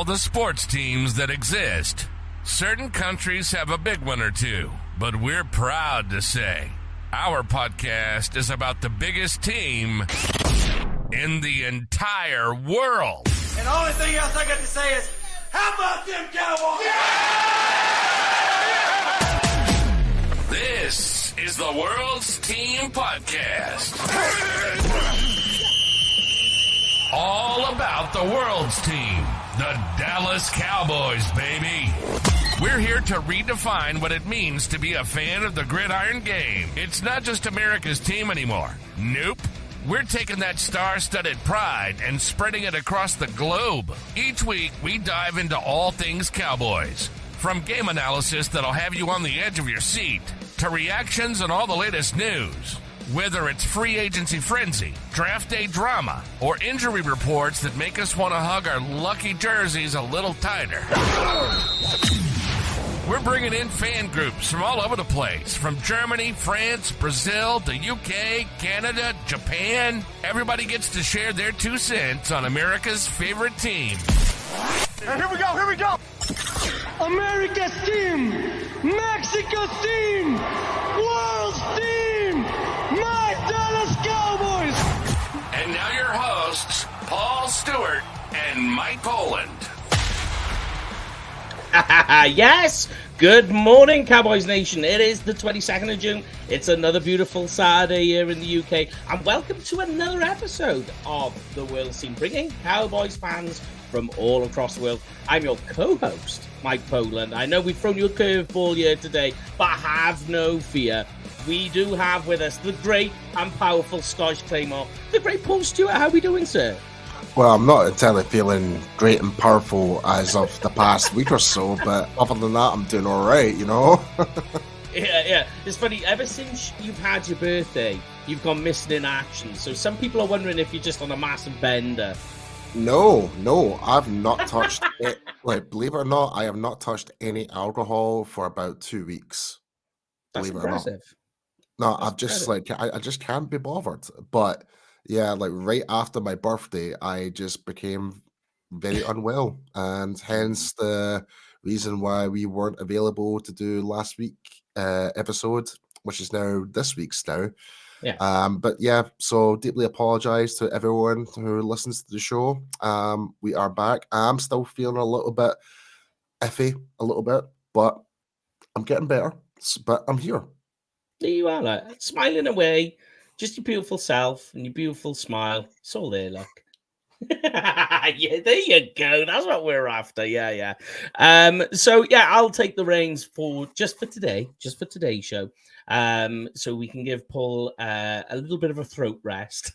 the sports teams that exist. Certain countries have a big one or two, but we're proud to say our podcast is about the biggest team in the entire world. And the only thing else I got to say is, how about them Cowboys? Yeah! This is the World's Team Podcast. All about the world's team, the Dallas Cowboys, baby. We're here to redefine what it means to be a fan of the gridiron game. It's not just America's team anymore. Nope. We're taking that star-studded pride and spreading it across the globe. Each week, we dive into all things Cowboys. From game analysis that'll have you on the edge of your seat, to reactions and all the latest news. Whether it's free agency frenzy, draft day drama, or injury reports that make us want to hug our lucky jerseys a little tighter. We're bringing in fan groups from all over the place, from Germany, France, Brazil, the UK, Canada, Japan. Everybody gets to share their 2 cents on America's favorite team. And here we go! America's team! Mexico's team! World's team! My Dallas Cowboys! And now your hosts, Paul Stewart and Mike Poland. Yes! Good morning, Cowboys Nation. It is the 22nd of June. It's another beautiful Saturday here in the UK. And welcome to another episode of the World's Team, bringing Cowboys fans from all across the world. I'm your co-host, Mike Poland. I know we've thrown you a curveball here today, but have no fear. We do have with us the great and powerful Scottish Claymore, the great Paul Stewart. How are we doing, sir? Well, I'm not entirely feeling great and powerful as of the past week or so, but other than that, I'm doing all right, you know? Yeah. It's funny, ever since you've had your birthday, you've gone missing in action. So some people are wondering if you're just on a massive bender. No, I've not touched it. Like, believe it or not, I have not touched any alcohol for about 2 weeks. That's Believe it or not. impressive. No, I've just, like, I just can't be bothered. But yeah, like right after my birthday, I just became very unwell, and hence the reason why we weren't available to do last week episode, which is now this week's now. Yeah. But yeah, so deeply apologize to everyone who listens to the show. We are back. I'm still feeling a little bit iffy, but I'm getting better. But I'm here. There you are, like, smiling away. Just your beautiful self and your beautiful smile. It's all there, look. Yeah, there you go. That's what we're after. Yeah. So yeah, I'll take the reins for today's show. So we can give Paul a little bit of a throat rest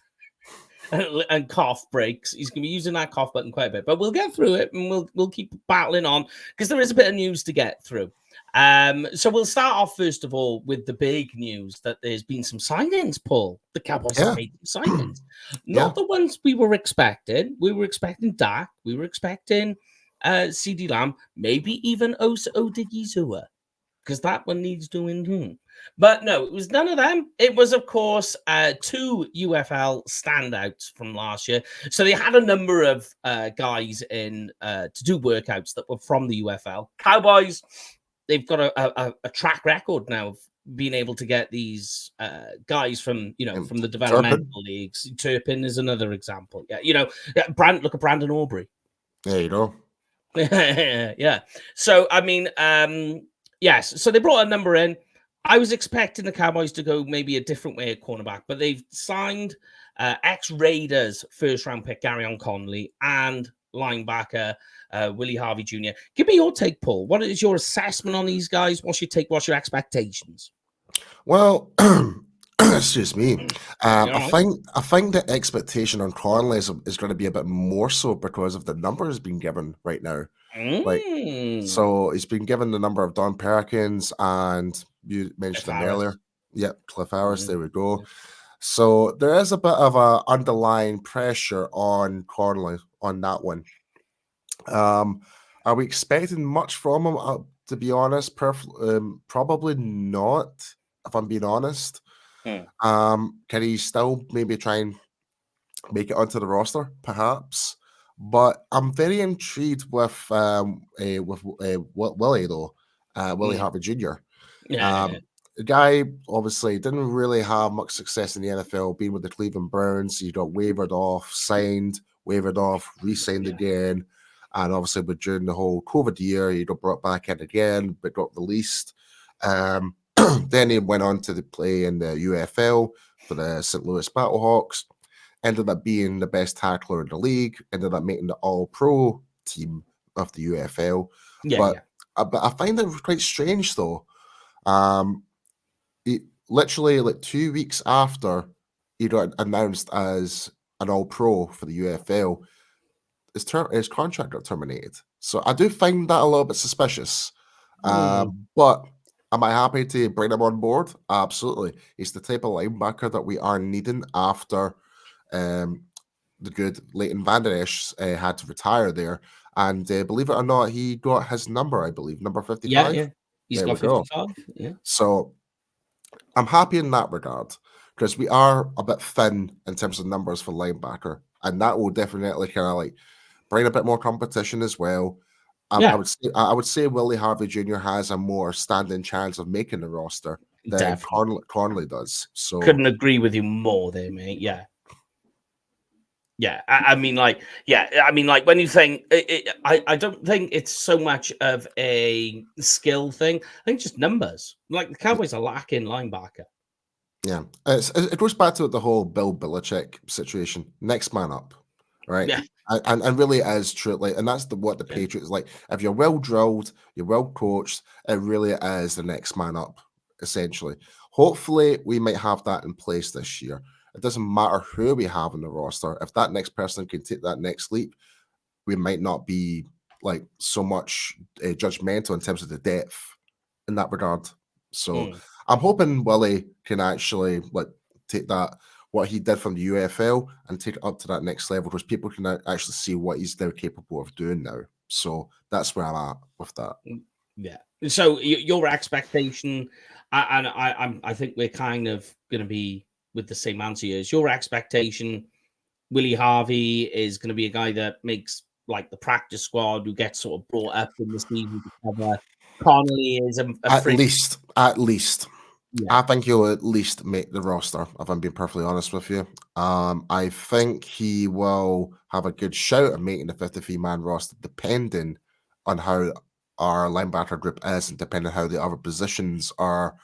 and cough breaks. He's going to be using that cough button quite a bit, but we'll get through it and we'll keep battling on because there is a bit of news to get through. So we'll start off first of all with the big news that there's been some signings, Paul. The Cowboys have made some signings. Not the ones we were expecting. We were expecting Dak. We were expecting CD Lamb, maybe even Osa Odigizua, because that one needs doing. But no, it was none of them. It was, of course, 2 UFL standouts from last year. So they had a number of guys in to do workouts that were from the UFL. Cowboys, they've got a track record now of being able to get these guys from the developmental leagues. Turpin is another example. Yeah, look at Brandon Aubrey. There you go. Yeah. So I mean, yes. So they brought a number in. I was expecting the Cowboys to go maybe a different way at cornerback, but they've signed ex-Raiders first-round pick Garyon Conley and linebacker Willie Harvey Jr. Give me your take, Paul. What is your assessment on these guys? What's your take? What's your expectations? Well, excuse me. I think the expectation on Conley is going to be a bit more so because of the numbers being given right now. So he's been given the number of Don Perkins, and you mentioned them earlier. Yep, Cliff Harris. There we go. So there is a bit of a underlying pressure on Conley on that one. Are we expecting much from him? To be honest, probably not. If I'm being honest, can he still maybe try and make it onto the roster? Perhaps. But I'm very intrigued with Willie though, Willie Harvey Jr. Yeah. The guy obviously didn't really have much success in the NFL, being with the Cleveland Browns. He got wavered off, signed, wavered off, re-signed again. And obviously, but during the whole COVID year, he got brought back in again, but got released. Then he went on to play in the UFL for the St. Louis Battlehawks. Ended up being the best tackler in the league. Ended up making the All-Pro team of the UFL. But I find it quite strange, though. Literally like 2 weeks after he got announced as an All-Pro for the UFL, his contract got terminated. So I do find that a little bit suspicious. But am I happy to bring him on board? Absolutely. He's the type of linebacker that we are needing after the good Leighton Vander Esch had to retire there. And believe it or not, he got his number, I believe, number 55. Yeah. He's there got 55. Yeah. So I'm happy in that regard because we are a bit thin in terms of numbers for linebacker. And that will definitely kind of like bring a bit more competition as well. I would say Willie Harvey Jr. has a more standing chance of making the roster than Conley does. So couldn't agree with you more there, mate. Yeah. I mean, when you think, I don't think it's so much of a skill thing. I think just numbers. Like the Cowboys are lacking linebacker. Yeah, it goes back to the whole Bill Belichick situation. Next man up, right? Yeah. And really is true. Like, and that's what the Patriots like. If you're well drilled, you're well coached, it really is the next man up, essentially. Hopefully, we might have that in place this year. It doesn't matter who we have in the roster. If that next person can take that next leap, we might not be like so much judgmental in terms of the depth in that regard. So I'm hoping Willie can actually like take that what he did from the UFL and take it up to that next level because people can actually see what he's now capable of doing now. So that's where I'm at with that. Yeah. So your expectation, and I think we're kind of going to be with the same answer as your expectation. Willie Harvey is going to be a guy that makes like the practice squad, who gets sort of brought up in the season to cover. Connolly is at least. Yeah. I think he'll at least make the roster, if I'm being perfectly honest with you. I think he will have a good shout at making the 53-man roster, depending on how our linebacker group is and depending on how the other positions are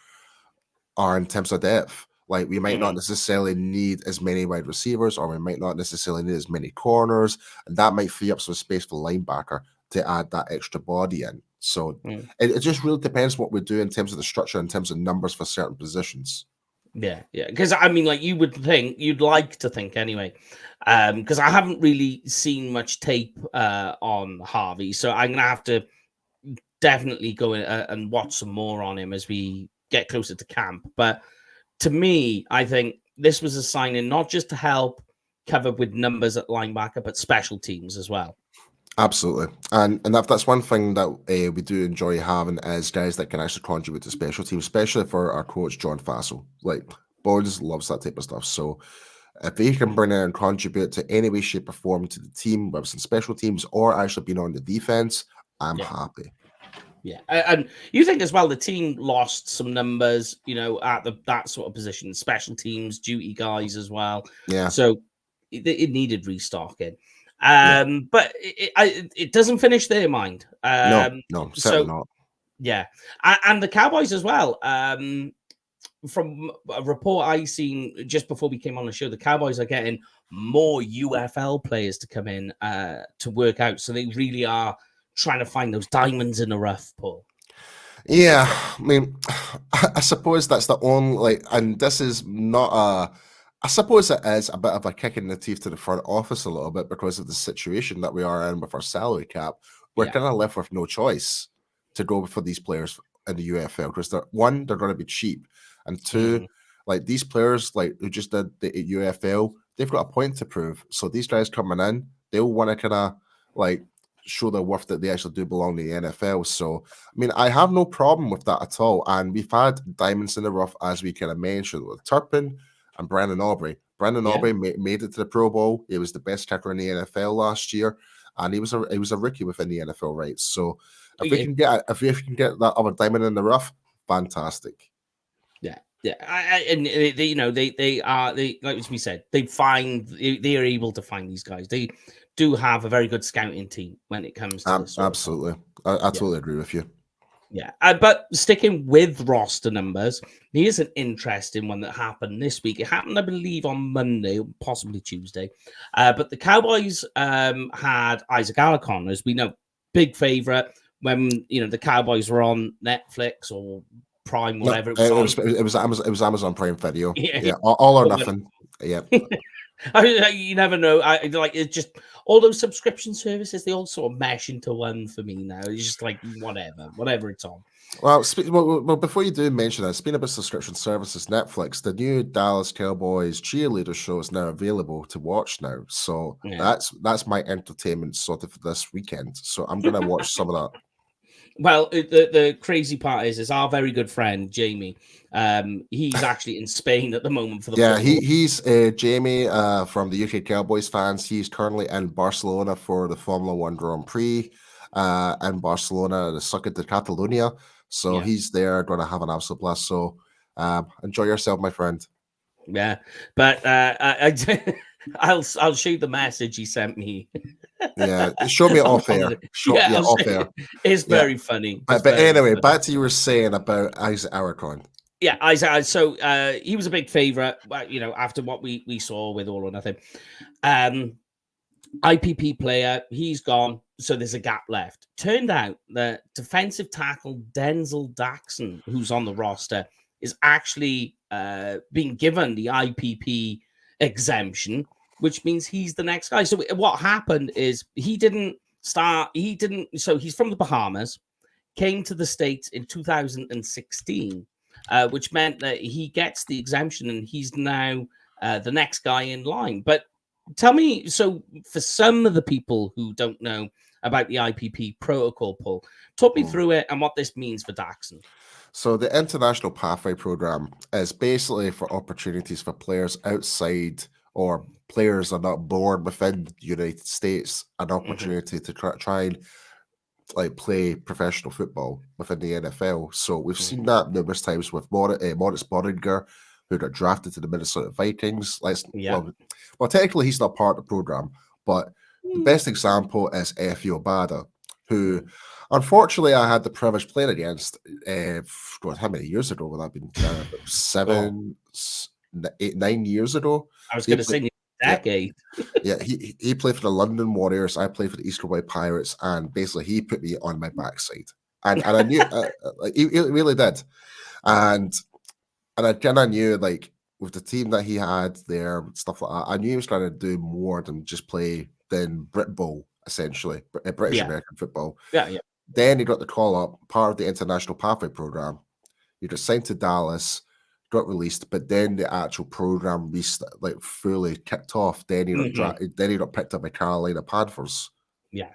in terms of depth. Like, we might not necessarily need as many wide receivers, or we might not necessarily need as many corners, and that might free up some space for linebacker to add that extra body in. So it just really depends what we do in terms of the structure, in terms of numbers for certain positions. Yeah. Because I mean, like you'd like to think anyway, because I haven't really seen much tape on Harvey, so I'm gonna have to definitely go in and watch some more on him as we get closer to camp. But to me, I think this was a signing not just to help cover with numbers at linebacker, but special teams as well. Absolutely. And that's one thing that we do enjoy having is guys that can actually contribute to special teams, especially for our coach, John Fassel. Like, Bones loves that type of stuff. So if he can bring in and contribute to any way, shape, or form to the team, whether it's in special teams or actually being on the defense, I'm happy. Yeah, and you think as well the team lost some numbers, at that sort of position, special teams, duty guys as well. Yeah. So it needed restocking. But it doesn't finish there, mind. No, certainly not. Yeah, and the Cowboys as well. From a report I seen just before we came on the show, the Cowboys are getting more UFL players to come in to work out. So they really are trying to find those diamonds in the rough, Paul. Yeah, I mean, I suppose that's the only, and this is not I suppose it is a bit of a kick in the teeth to the front office a little bit because of the situation that we are in with our salary cap. We're kind of left with no choice to go for these players in the UFL because they're going to be cheap, and two, like these players who just did the UFL, they've got a point to prove. So these guys coming in, they'll want to kind of show their worth that they actually do belong to the NFL. So, I mean, I have no problem with that at all. And we've had diamonds in the rough, as we kind of mentioned, with Turpin and Brandon Aubrey. Brandon Aubrey made it to the Pro Bowl. He was the best kicker in the NFL last year, and he was a rookie within the NFL, right? So if we can get that other diamond in the rough, fantastic. Yeah. And they are like we said, they are able to find these guys. They do have a very good scouting team when it comes to this. Absolutely, I totally agree with you. Yeah, but sticking with roster numbers, here's an interesting one that happened this week. It happened, I believe, on Monday, possibly Tuesday. But the Cowboys had Isaac Alarcon, as we know, big favorite when the Cowboys were on Netflix or Prime, whatever it was Amazon Prime Video. Yeah, all or nothing. Yeah. You never know. It's just all those subscription services, they all sort of mesh into one for me now. It's just like whatever it's on. Well, before you do mention that, speaking about subscription services, Netflix, the new Dallas Cowboys cheerleader show is now available to watch now. So that's my entertainment sort of for this weekend. So I'm gonna watch some of that. Well, the crazy part is our very good friend Jamie. He's actually in Spain at the moment for the football. He's Jamie from the UK Cowboys fans. He's currently in Barcelona for the Formula 1 Grand Prix in Barcelona, the Circuit de Catalunya. So he's there, going to have an absolute blast. So enjoy yourself, my friend. Yeah, but I'll show you the message he sent me. Yeah, show me off air. Off air. It's very funny. But anyway, back to you were saying about Isaac Alarcon. Yeah, Isaac. So he was a big favorite, after what we saw with All or Nothing. IPP player, he's gone, so there's a gap left. Turned out that defensive tackle Denzel Daxon, who's on the roster, is actually being given the IPP exemption, which means he's the next guy. So what happened is so he's from the Bahamas, came to the States in 2016, which meant that he gets the exemption and he's now the next guy in line. But tell me, so for some of the people who don't know about the IPP protocol, Paul, talk me through it and what this means for Daxon. So the International Pathway Program is basically for opportunities for players outside or players are not born within the United States, an opportunity to try and play professional football within the NFL. So we've seen that numerous times with Moritz Bodinger, who got drafted to the Minnesota Vikings. Well, technically he's not part of the program, but the best example is Efe Obada, who unfortunately I had the privilege playing against. How many years ago would that have been? 9 years ago. I was going to say decade. He played for the London Warriors. I played for the Eastern White Pirates, and basically he put me on my backside, and I knew he really did, and I knew with the team that he had there, stuff like that, I knew he was trying to do more than just play Brit Bowl, essentially British American football. Then he got the call up, part of the International Pathway Program. He got signed to Dallas, got released, but then the actual program fully kicked off. Then he got picked up by Carolina Panthers. Yeah.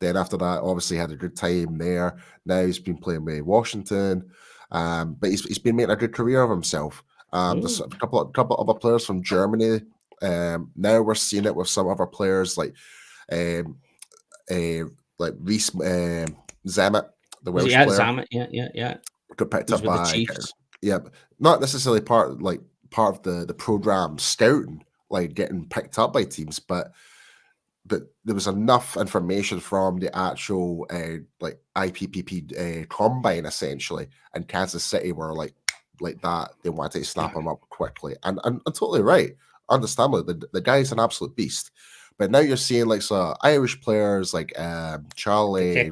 Then after that, obviously had a good time there. Now he's been playing with Washington, but he's been making a good career of himself. There's a couple other players from Germany. Now we're seeing it with some other players like Reese Zammit, the Welsh player. Zammit, yeah. Got picked up by the Chiefs. Yeah, not necessarily part of the program scouting, getting picked up by teams, but there was enough information from the actual IPPP combine essentially, and Kansas City were like that. They wanted to snap him up quickly, and totally right. Understandably, the guy's an absolute beast. But now you're seeing Irish players like Charlie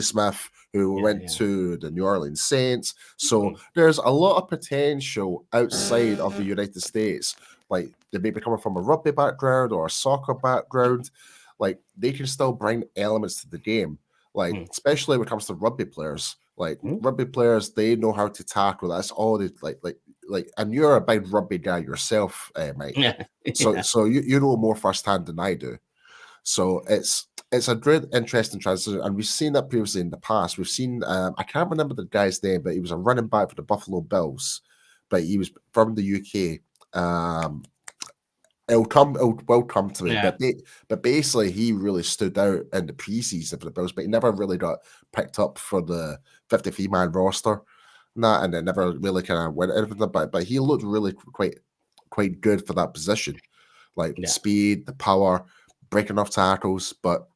Smith, who went to the New Orleans Saints. So there's a lot of potential outside of the United States. They may be coming from a rugby background or a soccer background. They can still bring elements to the game. Especially when it comes to rugby players. Rugby players, they know how to tackle. That's all they and you're a big rugby guy yourself, Mike. So you know more firsthand than I do. So it's a great, interesting transition, and we've seen that previously in the past. We've seen I can't remember the guy's name, but he was a running back for the Buffalo Bills, but he was from the UK, It'll come to me, Yeah. but basically he really stood out in the preseason for the Bills, but he never really got picked up for the 53-man roster, and it never really kind of went anything about it. But he looked really quite good for that position, like speed, the power, breaking off tackles, but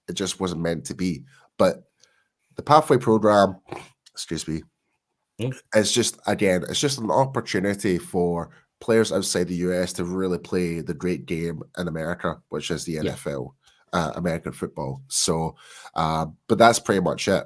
it just wasn't meant to be. But the pathway program, excuse me, it's just an opportunity for players outside the US to really play the great game in America, which is the NFL, American football. So, but that's pretty much it.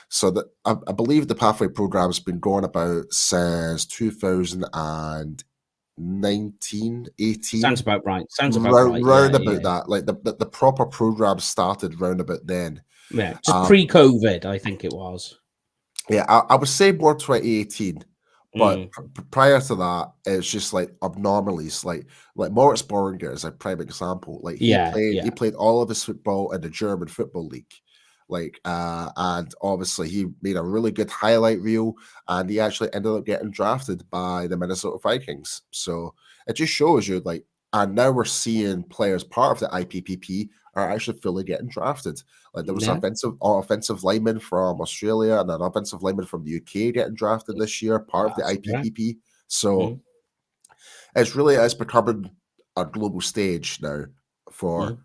So I believe the pathway program's been going about since 2019, 18. Sounds about right. Round about that. Like the proper program started round about then. Yeah, just pre-COVID, I think it was. Yeah, I would say more 2018. But prior to that, it's just like abnormalities. Like Moritz Borger is a prime example. Like he played all of his football in the German football league. Like and obviously he made a really good highlight reel, and he actually ended up getting drafted by the Minnesota Vikings. So it just shows you, like, and now we're seeing players part of the IPPP are actually fully getting drafted. Like there was an offensive lineman from Australia and an offensive lineman from the UK getting drafted this year, part of the IPPP. So it's becoming a global stage now for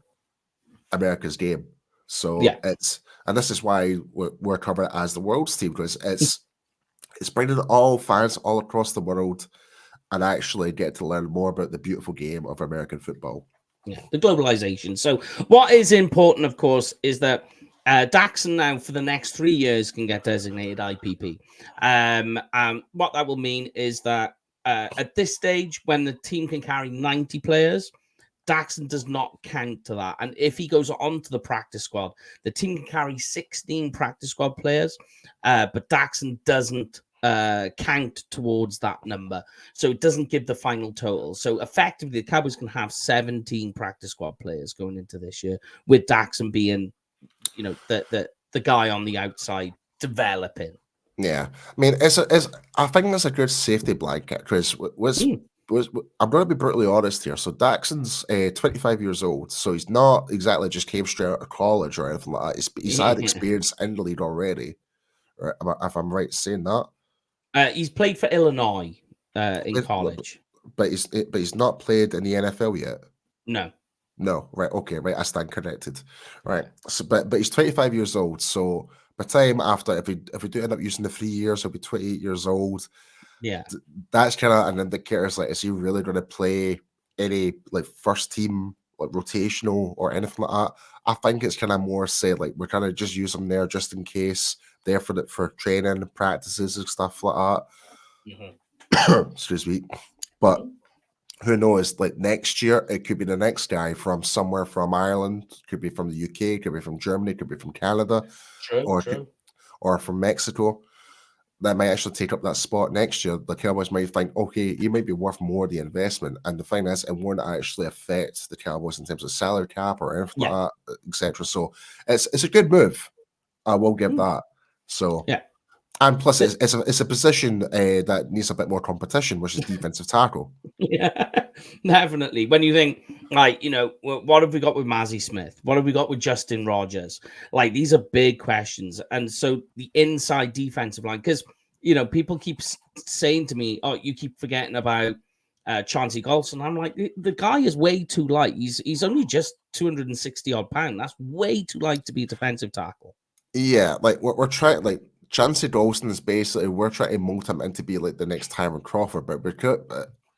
America's game. So and this is why we're covering it as the world's team, because it's bringing all fans all across the world and actually get to learn more about the beautiful game of American football. Yeah, the globalization. So what is important, of course, is that Daxon now for the next 3 years can get designated IPP. What that will mean is that at this stage, when the team can carry 90 players, Daxon does not count to that. And if he goes on to the practice squad, the team can carry 16 practice squad players, but Daxon doesn't count towards that number. So it doesn't give the final total. So effectively, the Cowboys can have 17 practice squad players going into this year, with Daxon being, the guy on the outside developing. Yeah. I mean, I think that's a good safety blanket, Chris. I'm going to be brutally honest here. So Daxon's 25 years old, so he's not exactly just came straight out of college or anything like that. He's had experience in the league already, right? If I'm right saying that. He's played for Illinois in college, but he's not played in the NFL yet. No, right, okay, right. I stand corrected, right. So, but he's 25 years old. So by the time after, if we do end up using the 3 years, he'll be 28 years old. Yeah, that's kind of an indicator. Like, is he really going to play any like first team, like rotational or anything like that? I think it's kind of more say like we're kind of just use him there just in case, there for training practices and stuff like that. Excuse me, but who knows? Like next year, it could be the next guy from somewhere from Ireland, could be from the UK, could be from Germany, could be from Canada, or from Mexico. That might actually take up that spot next year. The Cowboys might think, okay, he might be worth more the investment. And the thing is, it won't actually affect the Cowboys in terms of salary cap or anything like that, etc. So it's a good move. I will give that. So and plus it's a position that needs a bit more competition, which is defensive tackle. Yeah, definitely. When you think, like, what have we got with Mazzy Smith? What have we got with Justin Rogers? Like, these are big questions. And so the inside defensive line, because, people keep saying to me, oh, you keep forgetting about Chauncey Golson. I'm like, the guy is way too light. He's only just 260 odd pounds. That's way too light to be a defensive tackle. Yeah, like we're trying, like, Chauncey Golson is basically, we're trying to mold him into be like the next Tyron Crawford, but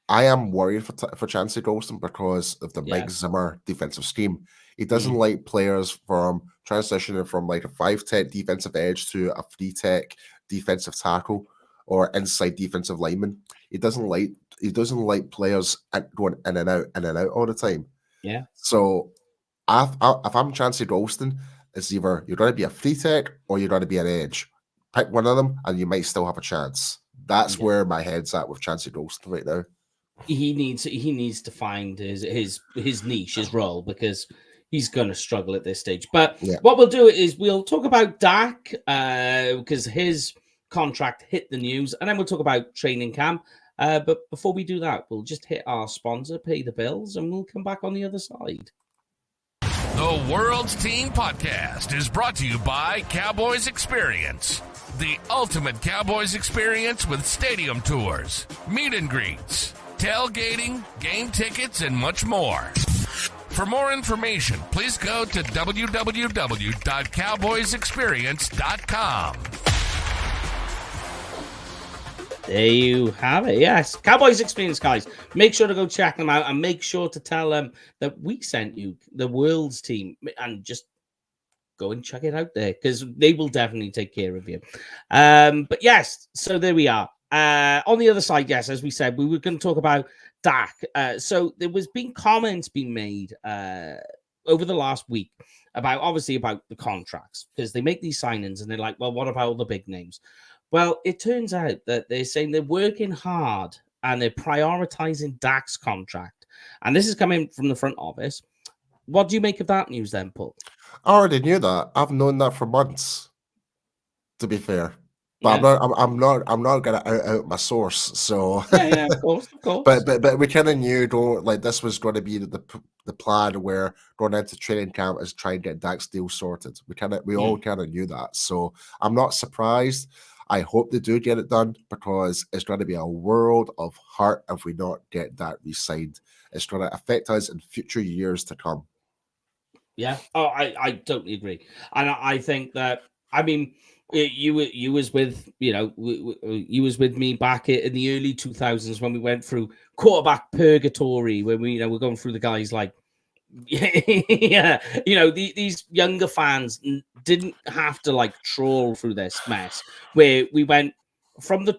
I am worried for Chauncey Golson because of the Mike Zimmer defensive scheme. He doesn't like players from transitioning from like a 5-tech defensive edge to a 3-tech defensive tackle or inside defensive lineman. He doesn't like players going in and out all the time. Yeah. So if I'm Chauncey Golson, it's either you're going to be a 3-tech or you're going to be an edge. Pick one of them, and you might still have a chance. That's where my head's at with Chauncey Golson right now. He needs to find his niche, his role, because he's going to struggle at this stage. But what we'll do is we'll talk about Dak because his contract hit the news, and then we'll talk about training camp, But before we do that, we'll just hit our sponsor, pay the bills, and we'll come back on the other side. The World's Team Podcast is brought to you by Cowboys Experience, the ultimate Cowboys experience with stadium tours, meet and greets, tailgating, game tickets, and much more. For more information, please go to www.cowboysexperience.com. There you have it. Yes, Cowboys Experience, guys. Make sure to go check them out and make sure to tell them that we sent you the World's Team and just go and check it out there because they will definitely take care of you. But yes, so there we are. On the other side, yes, as we said, we were going to talk about Dak. So there was been comments being made over the last week about the contracts because they make these signings and they're like, well, what about all the big names? Well, it turns out that they're saying they're working hard and they're prioritizing Dak's contract. And this is coming from the front office. What do you make of that news then, Paul? I already knew that. I've known that for months, to be fair. But yeah. I'm not gonna out my source. So yeah, of course. But we kind of knew this was going to be the plan where going into training camp is try and get Dak's deal sorted. We all kind of knew that. So I'm not surprised. I hope they do get it done because it's going to be a world of hurt if we don't get that re-signed. It's going to affect us in future years to come. Yeah. Oh, I totally agree. And I think that, I mean, you was with, you was with me back in the early 2000s when we went through quarterback purgatory, when we're going through the guys like, yeah, these younger fans didn't have to trawl through this mess where we went from the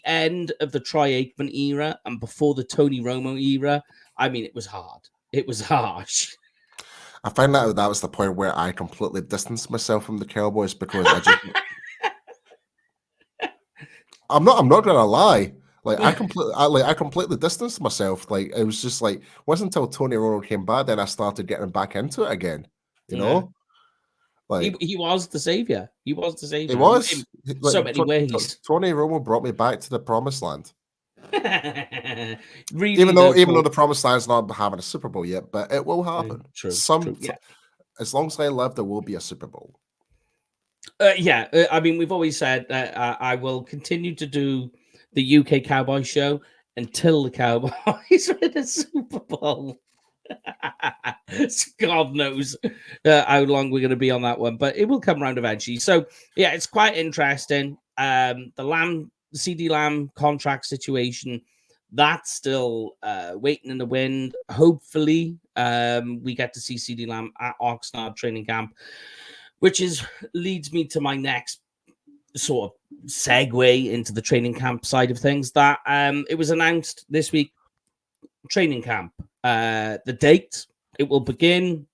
end of the Troy Aikman era and before the Tony Romo era. I mean, it was hard. It was harsh. I find that was the point where I completely distanced myself from the Cowboys because I just I'm not gonna lie. I completely distanced myself. It was just wasn't until Tony Romo came back then I started getting back into it again. You know, he was the savior. He was the savior. He was in so many ways. Tony Romo brought me back to the promised land. Really, even though the promised land's not having a Super Bowl yet, but it will happen. True. Yeah. As long as I live, there will be a Super Bowl. I mean, we've always said that I will continue to do the UK Cowboy show until the Cowboys win a Super Bowl. God knows how long we're going to be on that one, but it will come around eventually. So, yeah, it's quite interesting. The CD Lamb contract situation, that's still waiting in the wind. Hopefully, we get to see CD Lamb at Oxnard training camp, which leads me to my next sort of segue into the training camp side of things. That it was announced this week, training camp, the date it will begin,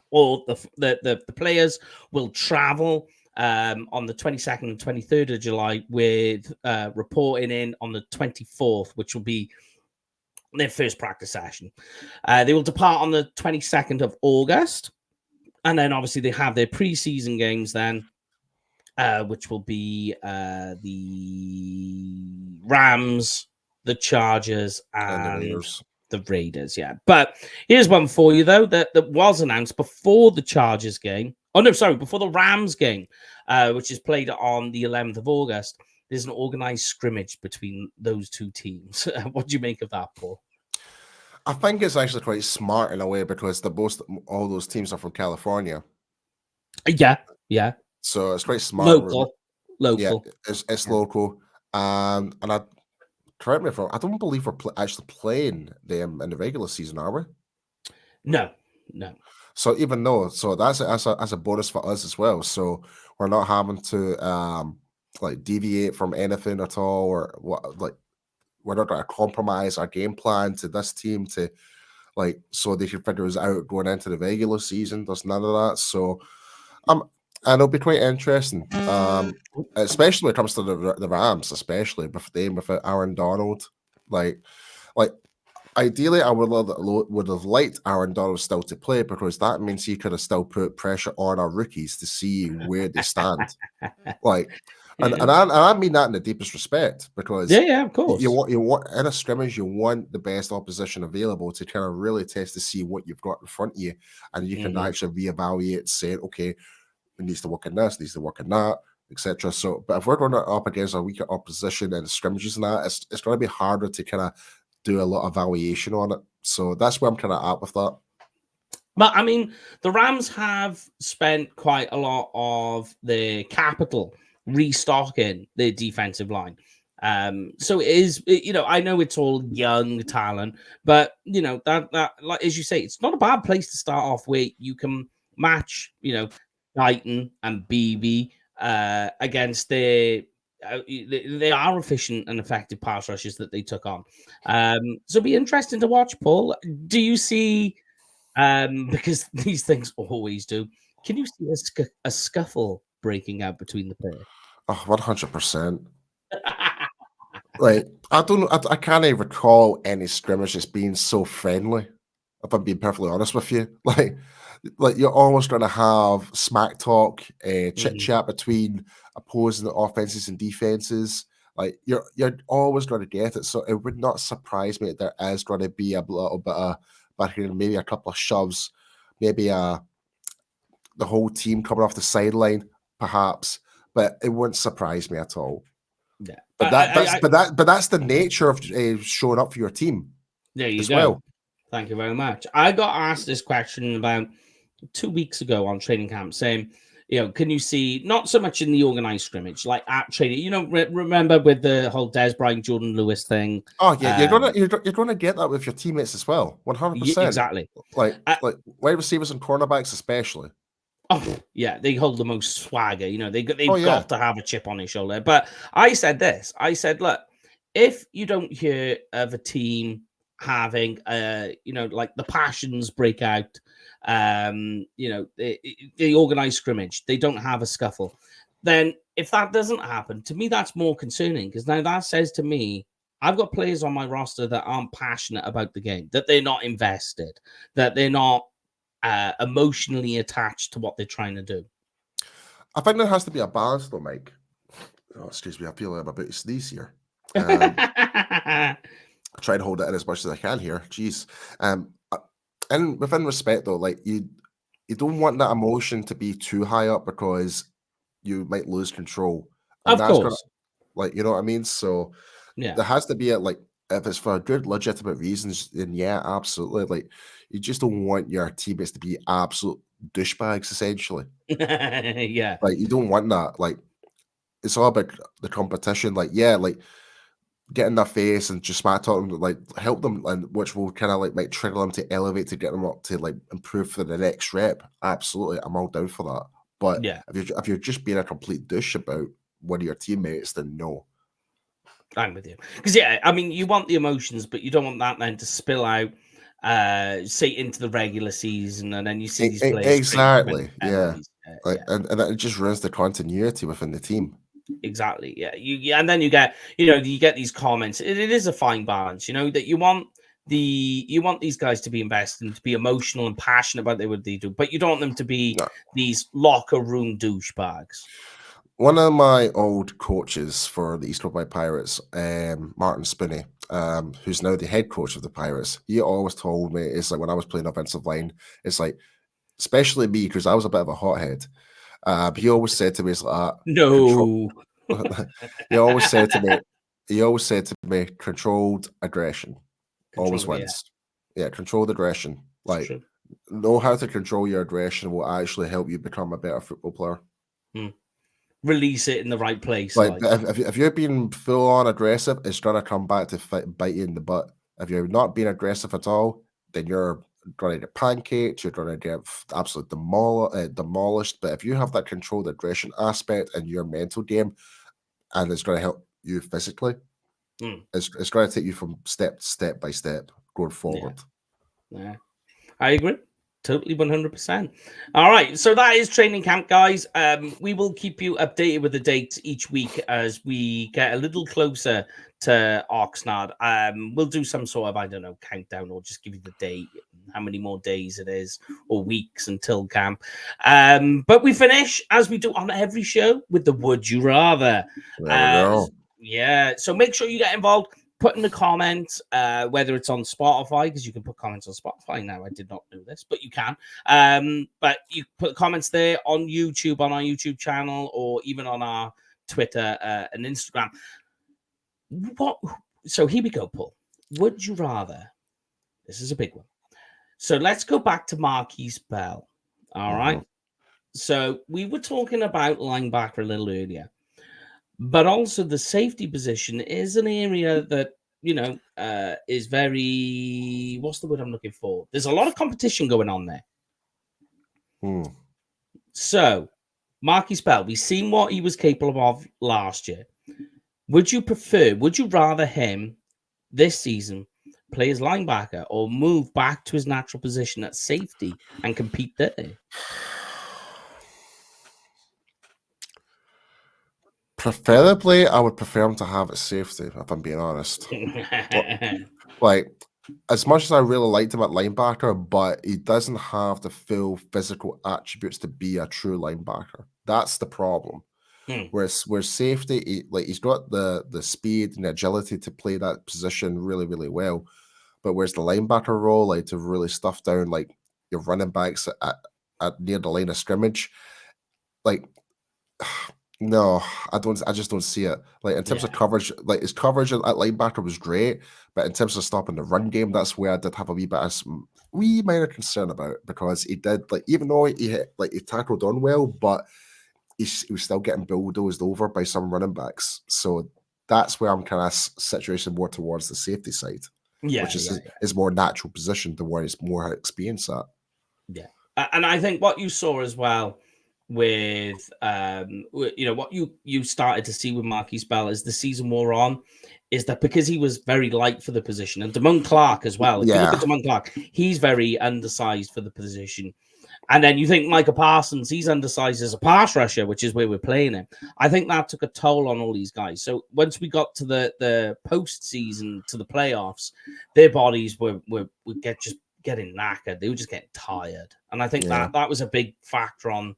or the players will travel on the 22nd and 23rd of July with reporting in on the 24th, which will be their first practice session. They will depart on the 22nd of August. And then obviously they have their preseason games then, which will be the Rams, the Chargers, and the Raiders. Yeah. But here's one for you, though, that was announced before the Chargers game. Oh, no, sorry, before the Rams game, which is played on the 11th of August. There's an organized scrimmage between those two teams. What do you make of that, Paul? I think it's actually quite smart in a way because all those teams are from California. Yeah. So it's quite smart. Local. Yeah, it's local. And correct me if I'm wrong, I don't believe we're actually playing them in the regular season, are we? No. So that's a bonus for us as well. So we're not having to deviate from anything at all, or what we're not going to compromise our game plan to this team so they can figure us out going into the regular season. There's none of that. So and it'll be quite interesting, especially when it comes to the Rams, especially with them without Aaron Donald. Ideally, I would have liked Aaron Donald still to play because that means he could have still put pressure on our rookies to see where they stand. I mean that in the deepest respect, because yeah, of course. You want in a scrimmage, you want the best opposition available to kind of really test to see what you've got in front of you, and you can actually reevaluate, say, okay, it needs to work in this, needs to work in that, etc. So, but if we're going up against a weaker opposition and scrimmages and that, it's going to be harder to kind of do a lot of variation on it. So that's where I'm kind of at with that. But I mean, the Rams have spent quite a lot of their capital restocking their defensive line. So it is, I know it's all young talent, but that like as you say, it's not a bad place to start off where you can match, Titan and BB against their. They are efficient and effective pass rushes that they took on. So it'll be interesting to watch, Paul. Do you see? Because these things always do. Can you see a scuffle breaking out between the pair? Oh, 100%. Like, I can't even recall any scrimmages being so friendly, if I'm being perfectly honest with you. Like you're always going to have smack talk, chit chat between opposing offenses and defenses. Like you're always going to get it. So it would not surprise me if there is going to be a little bit of, maybe a couple of shoves, maybe the whole team coming off the sideline, perhaps. But it wouldn't surprise me at all. Yeah, but that's the nature of showing up for your team. There you as go. Well. Thank you very much. I got asked this question about 2 weeks ago on training camp, saying, can you see, not so much in the organized scrimmage, like at training, remember with the whole Des Bryant, Jordan Lewis thing. Oh yeah, you're gonna get that with your teammates as well, 100%. Exactly. Like wide receivers and cornerbacks especially. Oh yeah, they hold the most swagger. They've got to have a chip on their shoulder. But I said this. I said, look, if you don't hear of a team having like the passions break out, the organized scrimmage, they don't have a scuffle, then if that doesn't happen, to me that's more concerning, because now that says to me I've got players on my roster that aren't passionate about the game, that they're not invested, that they're not emotionally attached to what they're trying to do. I think there has to be a balance though, Mike. Oh, excuse me, I feel like I'm about to sneeze here. I try to hold it in as much as I can here. Jeez. And within respect though, like you don't want that emotion to be too high up, because you might lose control. And of course. Like, you know what I mean? So yeah, there has to be if it's for good, legitimate reasons, then yeah, absolutely. Like, you just don't want your teammates to be absolute douchebags, essentially. yeah. Like, you don't want that. Like, it's all about the competition. Like, yeah, like get in their face and just smack talk them, like help them, and which will kind of like trigger them to elevate, to get them up to like improve for the next rep. Absolutely, I'm all down for that. But yeah, if you're just being a complete douche about one of your teammates, then no. I'm with you, because I mean, you want the emotions, but you don't want that then to spill out, say, into the regular season, and then you see these players exactly, yeah, and it just ruins the continuity within the team. Exactly, yeah. And then you get these comments. It is a fine balance, that you want these guys to be invested and to be emotional and passionate about what they do, but you don't want them to be these locker room douchebags. One of my old coaches for the East Coast Pirates, Martin Spinney, who's now the head coach of the Pirates, he always told me, it's like when I was playing offensive line, it's like, especially me, because I was a bit of a hothead. He always said to me, it's like, no. he always said to me, controlled aggression always wins. Yeah, controlled aggression. Like, know how to control your aggression will actually help you become a better football player. Release it in the right place. Like if you're being full on aggressive, it's gonna come back to bite you in the butt. If you're not being aggressive at all, then you're gonna get pancaked. You're gonna get absolutely demolished. But if you have that controlled aggression aspect in your mental game, and it's gonna help you physically, it's gonna take you from step by step going forward. Yeah, I agree. Totally 100%. All right. So that is training camp, guys. We will keep you updated with the dates each week as we get a little closer to Oxnard. We'll do some sort of, I don't know, countdown, or just give you the date, how many more days it is or weeks until camp. But we finish, as we do on every show, with the Would You Rather. There we go. Yeah, so make sure you get involved. Put in the comments, whether it's on Spotify, because you can put comments on Spotify now. I did not do this, but you can. But you put comments there on YouTube, on our YouTube channel, or even on our Twitter and Instagram. So here we go, Paul. Would you rather? This is a big one. So let's go back to Marquise Bell. All right. So we were talking about linebacker a little earlier. But also the safety position is an area that, is very, what's the word I'm looking for? There's a lot of competition going on there. So, Marquise Bell, we've seen what he was capable of last year. Would you rather him this season play as linebacker or move back to his natural position at safety and compete there? Preferably, I would prefer him to have it safety, if I'm being honest. Like, as much as I really liked him at linebacker, but he doesn't have the full physical attributes to be a true linebacker. That's the problem. Whereas safety, he's got the speed and the agility to play that position really, really well. But whereas the linebacker role, like to really stuff down like your running backs at near the line of scrimmage, like. No, I just don't see it. Like in terms of coverage, like his coverage at linebacker was great, but in terms of stopping the run game, that's where I did have a wee minor concern about it, because he did, like, even though he tackled on well, but he was still getting bulldozed over by some running backs. So that's where I'm kind of situation more towards the safety side, which is his more natural position, to where he's more experienced at. Yeah, and I think what you saw as well with what you started to see with Marquise Bell as the season wore on, is that because he was very light for the position, and Damone Clark as well. If you look at Damone Clark, he's very undersized for the position. And then you think Micah Parsons, he's undersized as a pass rusher, which is where we're playing him. I think that took a toll on all these guys. So once we got to the postseason, to the playoffs, their bodies were getting knackered. They were just getting tired. And I think that was a big factor on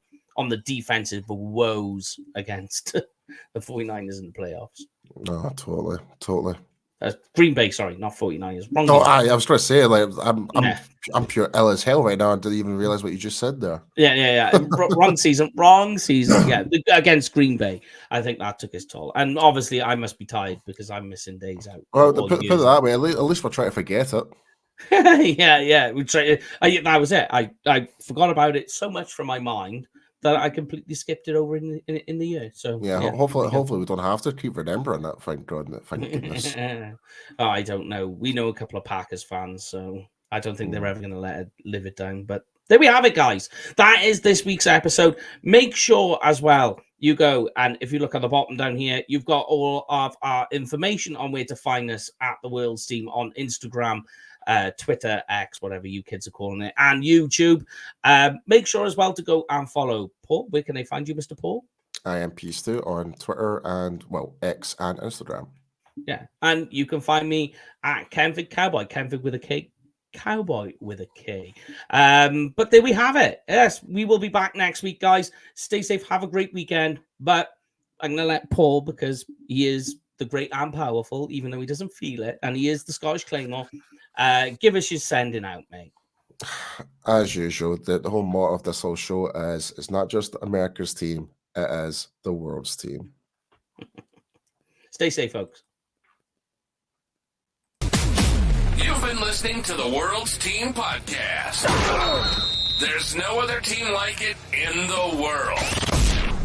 the defensive woes against the 49ers in the playoffs. No, totally. Green Bay, sorry, not 49ers. Wrong. No, I was going to say, like, I'm pure L as hell right now. I didn't even realize what you just said there. Yeah. Wrong season. Yeah, against Green Bay. I think that took its toll. And obviously, I must be tired because I'm missing days out. Well, put it that way, at least we're trying to forget it. yeah. We try. That was it. I forgot about it so much from my mind that I completely skipped it over in the year. So hopefully we don't have to keep remembering that. Thank goodness. Oh, I don't know. We know a couple of Packers fans, so I don't think they're ever going to let it live it down. But there we have it, guys. That is this week's episode. Make sure as well you go, and if you look at the bottom down here, you've got all of our information on where to find us at the World's Team on Instagram, Twitter, X, whatever you kids are calling it, and YouTube. Make sure as well to go and follow Paul. Where can they find you, Mr. Paul? I am Stu on Twitter and X and Instagram. Yeah, and you can find me at Kenfig Cowboy, Kenfig with a K, Cowboy with a K. But there we have it. Yes, we will be back next week, guys. Stay safe. Have a great weekend. But I'm gonna let Paul, because he is the great and powerful, even though he doesn't feel it, and he is the Scottish Claymore. Give us your sending out, mate. As usual, the whole motto of this whole show is, it's not just America's team, it is the world's team. Stay safe, folks. You've been listening to the World's Team Podcast. There's no other team like it in the world.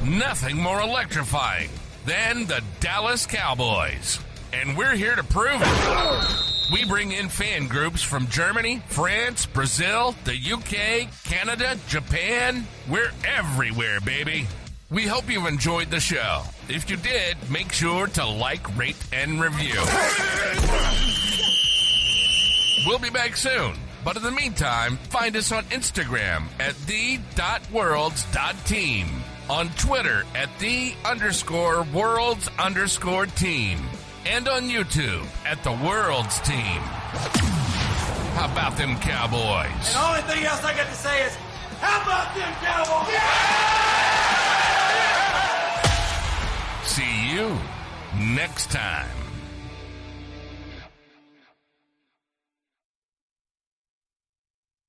Nothing more electrifying than the Dallas Cowboys. And we're here to prove it. We bring in fan groups from Germany, France, Brazil, the UK, Canada, Japan. We're everywhere, baby. We hope you've enjoyed the show. If you did, make sure to like, rate, and review. We'll be back soon. But in the meantime, find us on Instagram at the.worlds.team, on Twitter at the_worlds_team, and on YouTube at the World's Team. How about them Cowboys? And the only thing else I got to say is, how about them Cowboys? See you next time.